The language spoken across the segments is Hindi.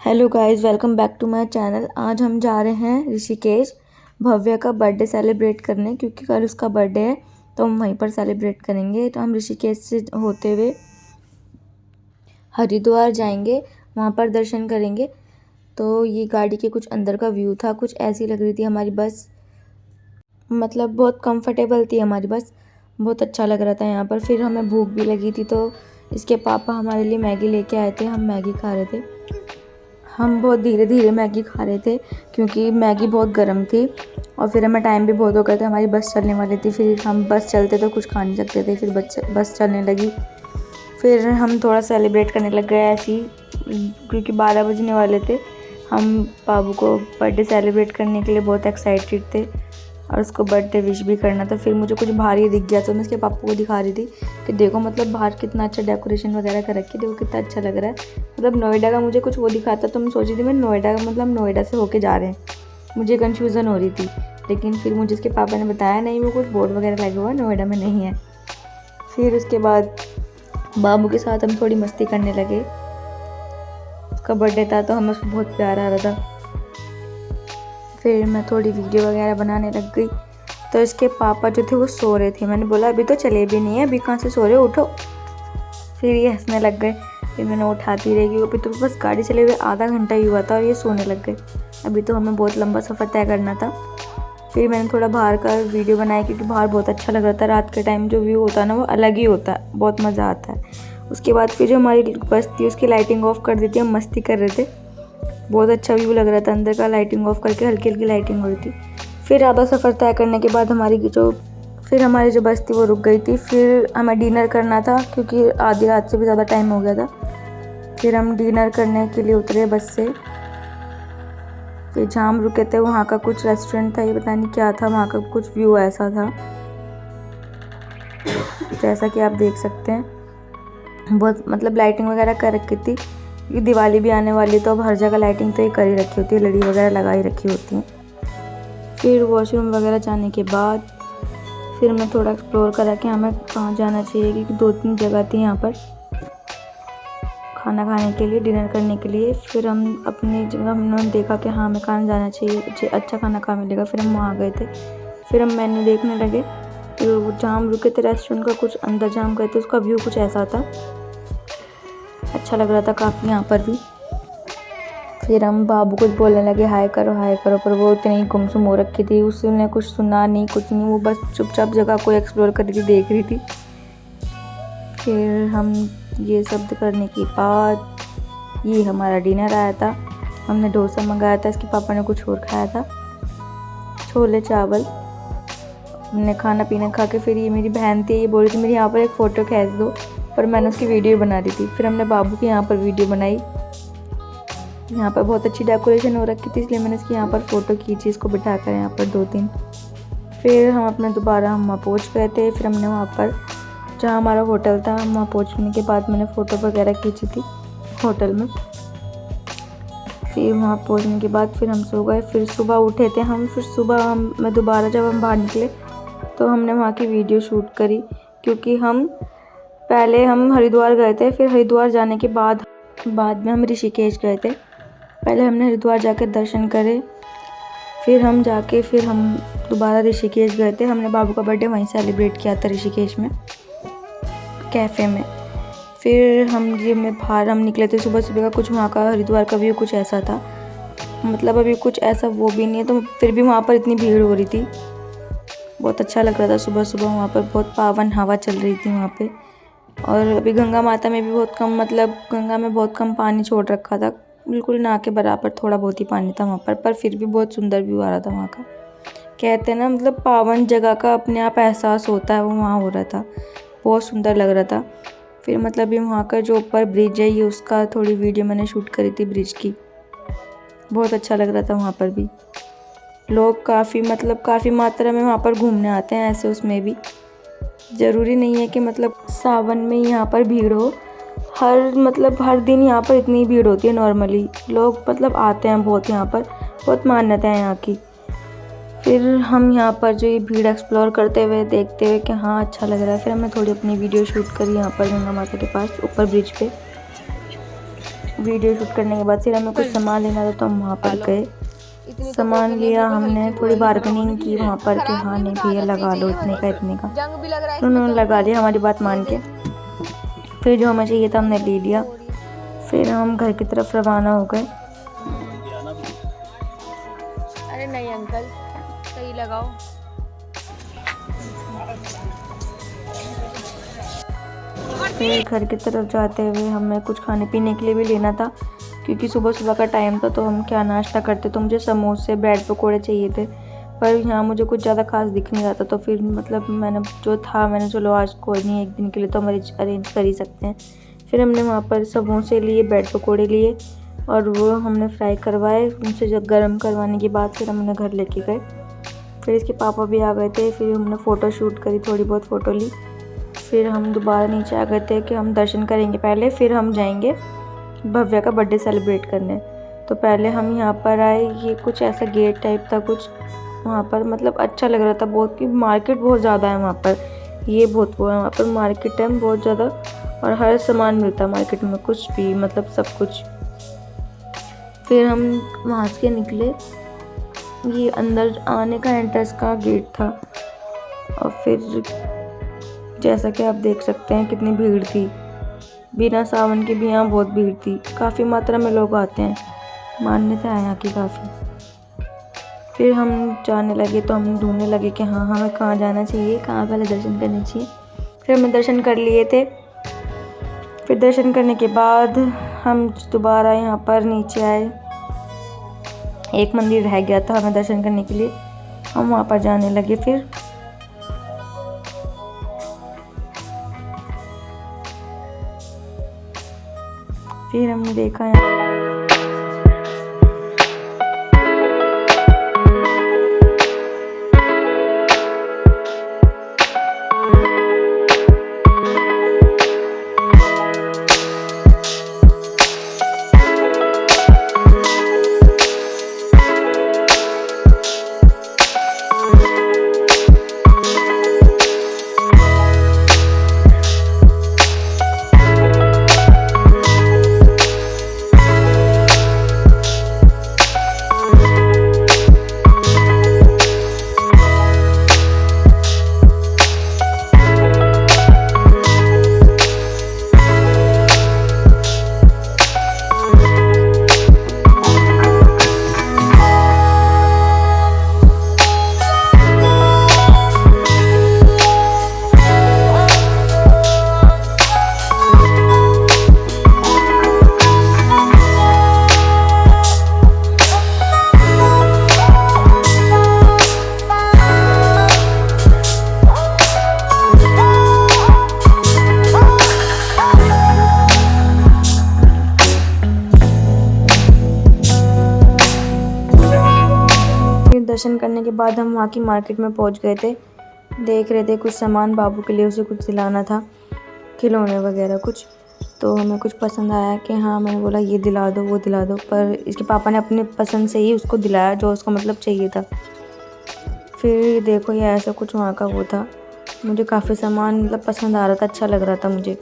Hello guys, welcome back to my channel. आज हम जा रहे हैं ऋषिकेश भव्य का बर्थडे सेलिब्रेट करने, क्योंकि कल उसका बर्थडे है तो हम वहीं पर सेलिब्रेट करेंगे। तो हम ऋषिकेश से होते हुए हरिद्वार जाएंगे, वहाँ पर दर्शन करेंगे। तो ये गाड़ी के कुछ अंदर का व्यू था, कुछ ऐसी लग रही थी हमारी बस, मतलब बहुत कंफर्टेबल थी हमारी बस, बहुत अच्छा लग रहा था यहाँ पर। फिर हमें भूख भी लगी थी तो इसके पापा हमारे लिए मैगी लेके आए थे, हम मैगी खा रहे थे। हम बहुत धीरे धीरे मैगी खा रहे थे क्योंकि मैगी बहुत गर्म थी और फिर हमें टाइम भी बहुत हो गया था, हमारी बस चलने वाली थी। फिर हम बस चलते तो कुछ खा नहीं सकते थे, फिर बस चलने लगी। फिर हम थोड़ा सेलिब्रेट करने लग गए ऐसे ही, क्योंकि 12 बजने वाले थे। हम बाबू को बर्थडे सेलिब्रेट करने के लिए बहुत एक्साइटेड थे और उसको बर्थडे विश भी करना था। फिर मुझे कुछ बाहर ही दिख गया तो मैं उसके पापा को दिखा रही थी कि देखो मतलब बाहर कितना अच्छा डेकोरेशन वगैरह कर रखी है, देखो कितना अच्छा लग रहा है। मतलब नोएडा का मुझे कुछ वो दिखा था तो मैं सोच रही थी मैं नोएडा का मतलब नोएडा से होके जा रहे हैं, मुझे कन्फ्यूज़न हो रही थी। लेकिन फिर मुझे उसके पापा ने बताया नहीं, वो कुछ बोर्ड वगैरह लगा हुआ है, नोएडा में नहीं है। फिर उसके बाद बाबू के साथ हम थोड़ी मस्ती करने लगे। उसका बर्थडे था तो हमें उसको बहुत प्यार आ रहा था। फिर मैं थोड़ी वीडियो वगैरह बनाने लग गई तो इसके पापा जो थे वो सो रहे थे। मैंने बोला अभी तो चले भी नहीं है, अभी कहाँ से सो रहे हो, उठो। फिर ये हंसने लग गए। फिर मैंने उठाती रही, अभी तो बस गाड़ी चले हुए आधा घंटा ही हुआ था और ये सोने लग गए। अभी तो हमें बहुत लंबा सफ़र तय करना था। फिर मैंने थोड़ा बाहर का वीडियो बनाया क्योंकि बाहर बहुत अच्छा लग रहा था। रात के टाइम जो व्यू होता है ना वो अलग ही होता है, बहुत मज़ा आता है। उसके बाद फिर जो हमारी बस थी उसकी लाइटिंग ऑफ कर दी थी, हम मस्ती कर रहे थे, बहुत अच्छा व्यू लग रहा था अंदर का, लाइटिंग ऑफ करके हल्की हल्की लाइटिंग हो रही थी। फिर आधा सफ़र तय करने के बाद हमारी जो बस थी वो रुक गई थी। फिर हमें डिनर करना था क्योंकि आधी रात से भी ज़्यादा टाइम हो गया था। फिर हम डिनर करने के लिए उतरे बस से। फिर जहाँ हम रुके थे वहाँ का कुछ रेस्टोरेंट था, ये पता नहीं क्या था, वहाँ का कुछ व्यू ऐसा था जैसा कि आप देख सकते हैं। बहुत मतलब लाइटिंग वगैरह कर रखी थी क्योंकि दिवाली भी आने वाली तो अब हर जगह लाइटिंग तो ही कर ही रखी होती है, लड़ी वगैरह लगा ही रखी होती है। फिर वॉशरूम वगैरह जाने के बाद फिर मैं थोड़ा एक्सप्लोर करा कि हमें कहाँ जाना चाहिए, क्योंकि 2-3 जगह थी यहाँ पर खाना खाने के लिए, डिनर करने के लिए। फिर हम अपनी जगह हमने देखा कि हाँ हमें कहाँ जाना चाहिए, अच्छा खाना कहाँ मिलेगा। फिर हम वहाँ गए थे। फिर हम मेन्यू देखने लगे। फिर जहाँ हम रुके थे रेस्टोरेंट का कुछ अंदर जहाँ हम गए थे उसका व्यू कुछ ऐसा था, अच्छा लग रहा था काफ़ी यहाँ पर भी। फिर हम बाबू कुछ बोलने लगे हाय करो हाय करो, पर वो इतनी गुमसुम हो रखी थी, उसने कुछ सुना नहीं कुछ नहीं, वो बस चुपचाप जगह को एक्सप्लोर कर रही थी, देख रही थी। फिर हम ये सब करने के बाद ये हमारा डिनर आया था। हमने डोसा मंगाया था, इसके पापा ने कुछ और खाया था, छोले चावल। हमने खाना पीना खा के फिर ये मेरी बहन थी, ये बोल रही थी मेरी यहाँ पर एक फ़ोटो खींच दो, पर मैंने उसकी वीडियो बना रही थी। फिर हमने बाबू की यहाँ पर वीडियो बनाई। यहाँ पर बहुत अच्छी डेकोरेशन हो रखी थी इसलिए मैंने इसकी यहाँ पर फ़ोटो खींची, इसको बिठा कर यहाँ पर 2-3। फिर हम अपने दोबारा हम वहाँ पहुँच गए थे। फिर हमने वहाँ पर जहाँ हमारा होटल था, हम वहाँ पहुँचने के बाद मैंने फ़ोटो वगैरह खींची थी होटल में। फिर वहाँ पहुँचने के बाद फिर हम सो गए। फिर सुबह उठे थे हम, फिर सुबह मैं दोबारा जब हम बाहर निकले तो हमने वहाँ की वीडियो शूट करी, क्योंकि पहले हम हरिद्वार गए थे। फिर हरिद्वार जाने के बाद में हम ऋषिकेश गए थे। पहले हमने हरिद्वार जाकर दर्शन करे, फिर हम दोबारा ऋषिकेश गए थे। हमने बाबू का बर्थडे वहीं सेलिब्रेट किया था ऋषिकेश में, कैफ़े में। फिर बाहर हम निकले थे सुबह सुबह का, कुछ वहाँ का हरिद्वार का व्यू कुछ ऐसा था, मतलब अभी कुछ ऐसा वो भी नहीं है, तो फिर भी वहाँ पर इतनी भीड़ हो रही थी, बहुत अच्छा लग रहा था सुबह सुबह। वहाँ पर बहुत पावन हवा चल रही थी वहाँ पे। और अभी गंगा माता में भी बहुत कम, मतलब गंगा में बहुत कम पानी छोड़ रखा था, बिल्कुल ना के बराबर थोड़ा बहुत ही पानी था वहाँ पर फिर भी बहुत सुंदर व्यू आ रहा था वहाँ का। कहते हैं ना मतलब पावन जगह का अपने आप एहसास होता है, वो वहाँ हो रहा था, बहुत सुंदर लग रहा था। फिर मतलब ये वहाँ का जो ऊपर ब्रिज है, ये उसका थोड़ी वीडियो मैंने शूट करी थी ब्रिज की, बहुत अच्छा लग रहा था। वहाँ पर भी लोग काफ़ी मात्रा में वहाँ पर घूमने आते हैं ऐसे, उसमें भी ज़रूरी नहीं है कि मतलब सावन में यहाँ पर भीड़ हो, हर दिन यहाँ पर इतनी भीड़ होती है। नॉर्मली लोग मतलब आते हैं बहुत, यहाँ पर बहुत मान्यता है यहाँ की। फिर हम यहाँ पर जो ये भीड़ एक्सप्लोर करते हुए देखते हुए कि हाँ अच्छा लग रहा है, फिर हमने थोड़ी अपनी वीडियो शूट करी यहाँ पर गंगा माता के पास ऊपर ब्रिज पे। वीडियो शूट करने के बाद फिर हमें कुछ सामान लेना था तो हम वहाँ पर गए, सामान लिया हमने, थोड़ी बार्गेनिंग की वहाँ पर कि हाँ नहीं भैया लगा लो इतने का इतने का, तो उन्होंने लगा लिया हमारी बात मान के। फिर जो हमें चाहिए था हमने ले लिया, फिर हम घर की तरफ रवाना हो गए। अरे नहीं अंकल सही लगाओ। फिर घर की तरफ जाते हुए हमें कुछ खाने पीने के लिए भी लेना था, क्योंकि सुबह सुबह का टाइम था तो हम क्या नाश्ता करते, तो मुझे समोसे ब्रेड पकोड़े चाहिए थे, पर यहाँ मुझे कुछ ज़्यादा खास दिख नहीं रहा था। तो फिर मतलब मैंने चलो आज कोई नहीं, एक दिन के लिए तो हम अरेंज कर ही सकते हैं। फिर हमने वहाँ पर समोसे लिए, ब्रेड पकोड़े लिए और वो हमने फ्राई करवाए, उनसे जब गर्म करवाने के बाद फिर हमने घर लेके गए। फिर इसके पापा भी आ गए थे, फिर हमने फ़ोटो शूट करी, थोड़ी बहुत फ़ोटो ली। फिर हम दोबारा नीचे आ गए थे कि हम दर्शन करेंगे पहले, फिर हम जाएंगे भव्या का बर्थडे सेलिब्रेट करने। तो पहले हम यहाँ पर आए, ये कुछ ऐसा गेट टाइप था कुछ वहाँ पर, मतलब अच्छा लग रहा था बहुत, कि मार्केट बहुत ज़्यादा है वहाँ पर, ये बहुत वो है वहाँ पर मार्केट है बहुत ज़्यादा, और हर सामान मिलता है मार्केट में, कुछ भी मतलब सब कुछ। फिर हम वहाँ से निकले, ये अंदर आने का एंट्रेंस का गेट था, और फिर जैसा कि आप देख सकते हैं कितनी भीड़ थी, बिना सावन के भी यहाँ बहुत भीड़ थी, काफ़ी मात्रा में लोग आते हैं, मान्यता है यहाँ की काफ़ी। फिर हम जाने लगे तो हम ढूंढने लगे कि हाँ हमें कहाँ जाना चाहिए, कहाँ पहले दर्शन करने चाहिए। फिर हमने दर्शन कर लिए थे। फिर दर्शन करने के बाद हम दोबारा यहाँ पर नीचे आए, एक मंदिर रह गया था हमें दर्शन करने के लिए, हम वहाँ पर जाने लगे। फिर हमने देखा दर्शन करने के बाद हम वहाँ की मार्केट में पहुँच गए थे, देख रहे थे कुछ सामान बाबू के लिए, उसे कुछ दिलाना था, खिलौने वगैरह कुछ। तो हमें कुछ पसंद आया कि हाँ, मैंने बोला ये दिला दो वो दिला दो, पर इसके पापा ने अपने पसंद से ही उसको दिलाया जो उसको मतलब चाहिए था। फिर देखो ये ऐसा कुछ वहाँ का वो था, मुझे काफ़ी सामान मतलब पसंद आ रहा था, अच्छा लग रहा था मुझे।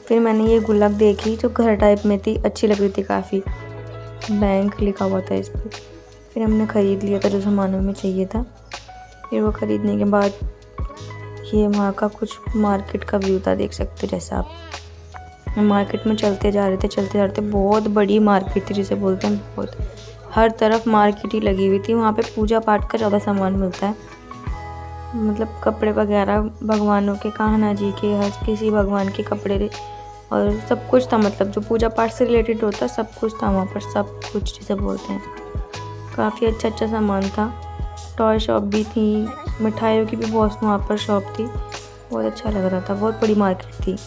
फिर मैंने ये गुल्लक देखी जो घर टाइप में थी, अच्छी लग रही थी काफ़ी, बैंक लिखा हुआ था इस पर। फिर हमने ख़रीद लिया था जो सामान हमें चाहिए था। फिर वो ख़रीदने के बाद ये वहाँ का कुछ मार्केट का व्यू था, देख सकते हो जैसा आप। मार्केट में चलते जा रहे थे, बहुत बड़ी मार्केट थी जिसे बोलते हैं, बहुत हर तरफ मार्केट ही लगी हुई थी। वहाँ पे पूजा पाठ का ज़्यादा सामान मिलता है, मतलब कपड़े वगैरह भगवानों के, कान्हा जी के, हर किसी भगवान के कपड़े, और सब कुछ था, मतलब जो पूजा पाठ से रिलेटेड होता है सब कुछ था वहाँ पर, सब कुछ जिसे बोलते हैं। काफ़ी अच्छा सामान था, टॉय शॉप भी थी, मिठाइयों की भी बहुत वहाँ पर शॉप थी, बहुत अच्छा लग रहा था, बहुत बड़ी मार्केट थी।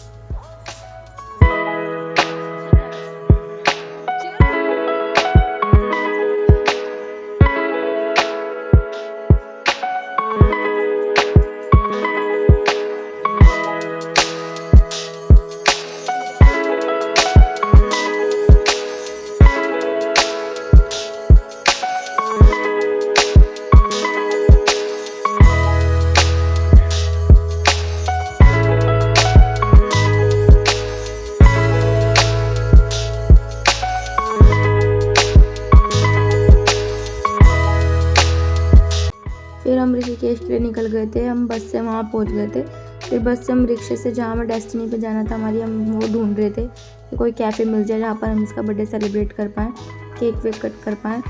ऋषिकेश के लिए निकल गए थे। हम बस से वहाँ पहुँच गए थे। फिर बस से हम रिक्शे से जहाँ हमें डेस्टिनी पे जाना था हमारी, हम वो ढूंढ रहे थे कि कोई कैफ़े मिल जाए जहाँ पर हम इसका बर्थडे सेलिब्रेट कर पाएँ, केक वेक कट कर पाएँ।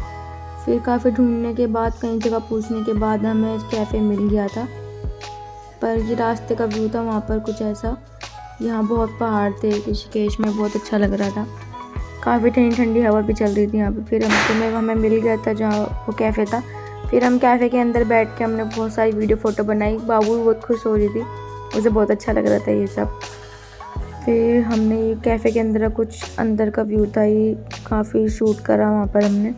फिर काफ़ी ढूंढने के बाद, कई जगह पूछने के बाद हमें कैफ़े मिल गया था। पर ये रास्ते का व्यू था वहाँ पर कुछ ऐसा, यहाँ बहुत पहाड़ थे ऋषिकेश में, बहुत अच्छा लग रहा था। काफ़ी ठंडी ठंडी हवा भी चल रही थी यहाँ पे। फिर हमें मिल गया था जहाँ वो कैफ़े था। फिर हम कैफ़े के अंदर बैठ के हमने बहुत सारी वीडियो फ़ोटो बनाई। बाबू बहुत खुश हो रही थी, उसे बहुत अच्छा लग रहा था ये सब। फिर हमने ये कैफ़े के अंदर कुछ अंदर का व्यू था, ये काफ़ी शूट करा वहाँ पर हमने।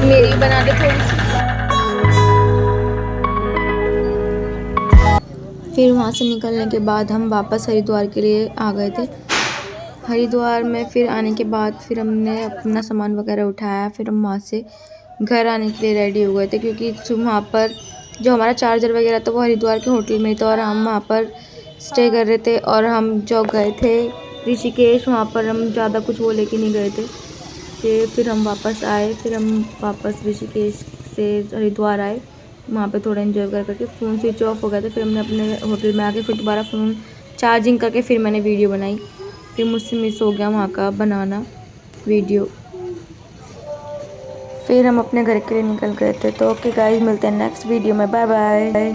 मेरी बना दे थोड़ी सी। फिर वहाँ से निकलने के बाद हम वापस हरिद्वार के लिए आ गए थे। हरिद्वार में फिर आने के बाद फिर हमने अपना सामान वगैरह उठाया। फिर हम वहाँ से घर आने के लिए रेडी हो गए थे, क्योंकि वहाँ पर जो हमारा चार्जर वगैरह था वो हरिद्वार के होटल में ही था और हम वहाँ पर स्टे कर रहे थे। और हम जो गए थे ऋषिकेश, वहाँ पर हम ज़्यादा कुछ वो लेके नहीं गए थे। फिर हम वापस आए। फिर हम वापस ऋषिकेश से हरिद्वार आए, वहाँ पे थोड़ा एंजॉय करके फ़ोन स्विच ऑफ हो गया था। फिर हमने अपने होटल में आके फिर दोबारा फ़ोन चार्जिंग करके फिर मैंने वीडियो बनाई। फिर मुझसे मिस हो गया वहाँ का बनाना वीडियो। फिर हम अपने घर के लिए निकल गए थे। तो ओके गाइस, मिलते हैं नेक्स्ट वीडियो में। Bye bye.